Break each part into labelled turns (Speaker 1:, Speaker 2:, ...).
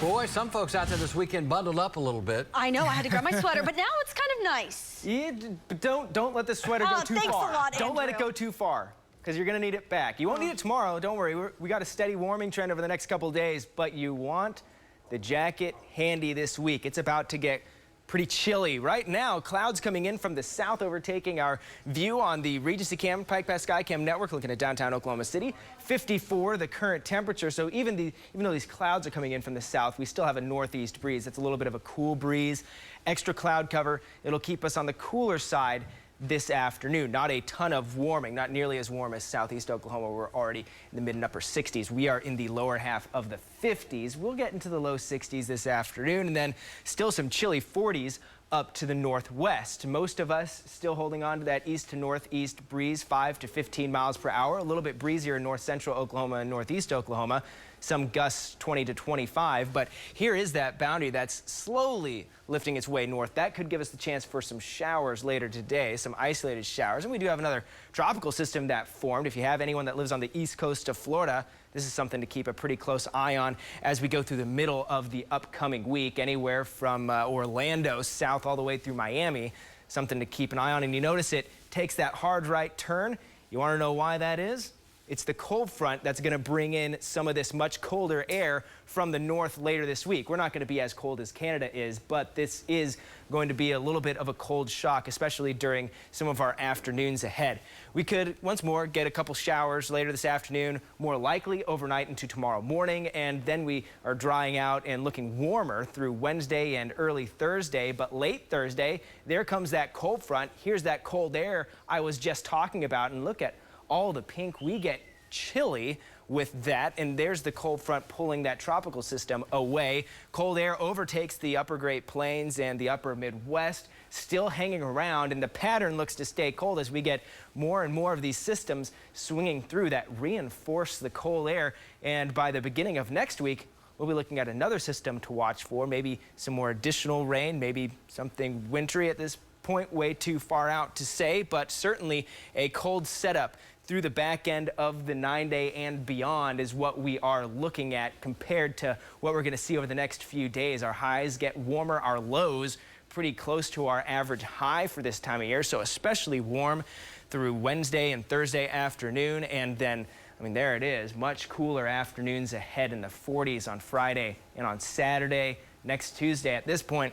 Speaker 1: Boy, some folks out there this weekend bundled up a little bit.
Speaker 2: I know, I had to grab my sweater, but now it's kind of nice.
Speaker 3: Yeah, but don't let the sweater go too
Speaker 2: thanks
Speaker 3: far.
Speaker 2: a lot,
Speaker 3: Don't let it
Speaker 2: Andrew.
Speaker 3: go too far, because you're going to need it back. You won't need it tomorrow, don't worry. We got a steady warming trend over the next couple days, but you want the jacket handy this week. It's about to get pretty chilly. Right now, clouds coming in from the south overtaking our view on the Regency Cam, Pike Pass Skycam network, looking at downtown Oklahoma City. 54 the current temperature, so even though these clouds are coming in from the south, we still have a northeast breeze. It's a little bit of a cool breeze. Extra cloud cover. It'll keep us on the cooler side this afternoon. Not a ton of warming, not nearly as warm as southeast Oklahoma. We're already in the mid and upper 60s. We are in the lower half of the 50s. We'll get into the low 60s this afternoon, and then still some chilly 40s up to the northwest. Most of us still holding on to that east to northeast breeze, 5 to 15 miles per hour. A little bit breezier in north central Oklahoma and northeast Oklahoma. Some gusts 20 to 25, but here is that boundary that's slowly lifting its way north. That could give us the chance for some showers later today, some isolated showers. And we do have another tropical system that formed. If you have anyone that lives on the east coast of Florida, this is something to keep a pretty close eye on as we go through the middle of the upcoming week, anywhere from Orlando south all the way through Miami. Something to keep an eye on. And you notice it takes that hard right turn. You want to know why that is? It's the cold front that's going to bring in some of this much colder air from the north later this week. We're not going to be as cold as Canada is, but this is going to be a little bit of a cold shock, especially during some of our afternoons ahead. We could once more get a couple showers later this afternoon, more likely overnight into tomorrow morning, and then we are drying out and looking warmer through Wednesday and early Thursday. But late Thursday, there comes that cold front. Here's that cold air I was just talking about, and look at all the pink. We get chilly with that, and there's the cold front pulling that tropical system away. Cold air overtakes the upper Great Plains and the upper Midwest, still hanging around, and the pattern looks to stay cold as we get more and more of these systems swinging through that reinforce the cold air. And by the beginning of next week, we'll be looking at another system to watch for, maybe some more additional rain, maybe something wintry at this point, way too far out to say, but certainly a cold setup through the back end of the 9-day and beyond is what we are looking at compared to what we're going to see over the next few days. Our highs get warmer, our lows pretty close to our average high for this time of year, so especially warm through Wednesday and Thursday afternoon, and then I mean, there it is, much cooler afternoons ahead in the 40s on Friday and on Saturday. Next Tuesday at this point,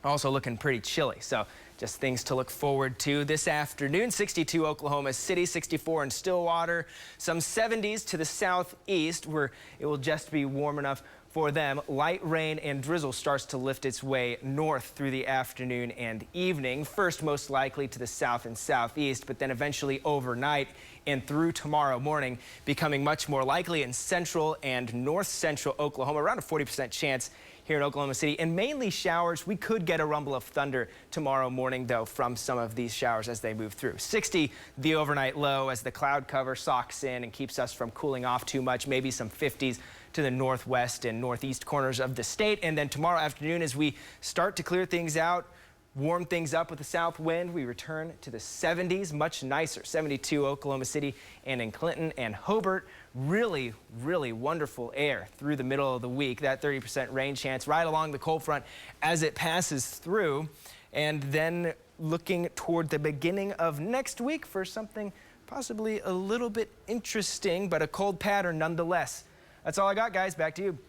Speaker 3: also looking pretty chilly. So just things to look forward to this afternoon. 62 Oklahoma City, 64 in Stillwater, some 70s to the southeast where it will just be warm enough for them. Light rain and drizzle starts to lift its way north through the afternoon and evening. First most likely to the south and southeast, but then eventually overnight and through tomorrow morning, becoming much more likely in central and north central Oklahoma. Around a 40% chance here in Oklahoma City, and mainly showers. We could get a rumble of thunder tomorrow morning, though, from some of these showers as they move through. 60 the overnight low as the cloud cover socks in and keeps us from cooling off too much. Maybe some 50s to the northwest and northeast corners of the state. And then tomorrow afternoon, as we start to clear things out, warm things up with the south wind, we return to the 70s, much nicer. 72 Oklahoma City and in Clinton and Hobart. Really, really wonderful air through the middle of the week. That 30% rain chance right along the cold front as it passes through. And then looking toward the beginning of next week for something possibly a little bit interesting, but a cold pattern nonetheless. That's all I got, guys. Back to you.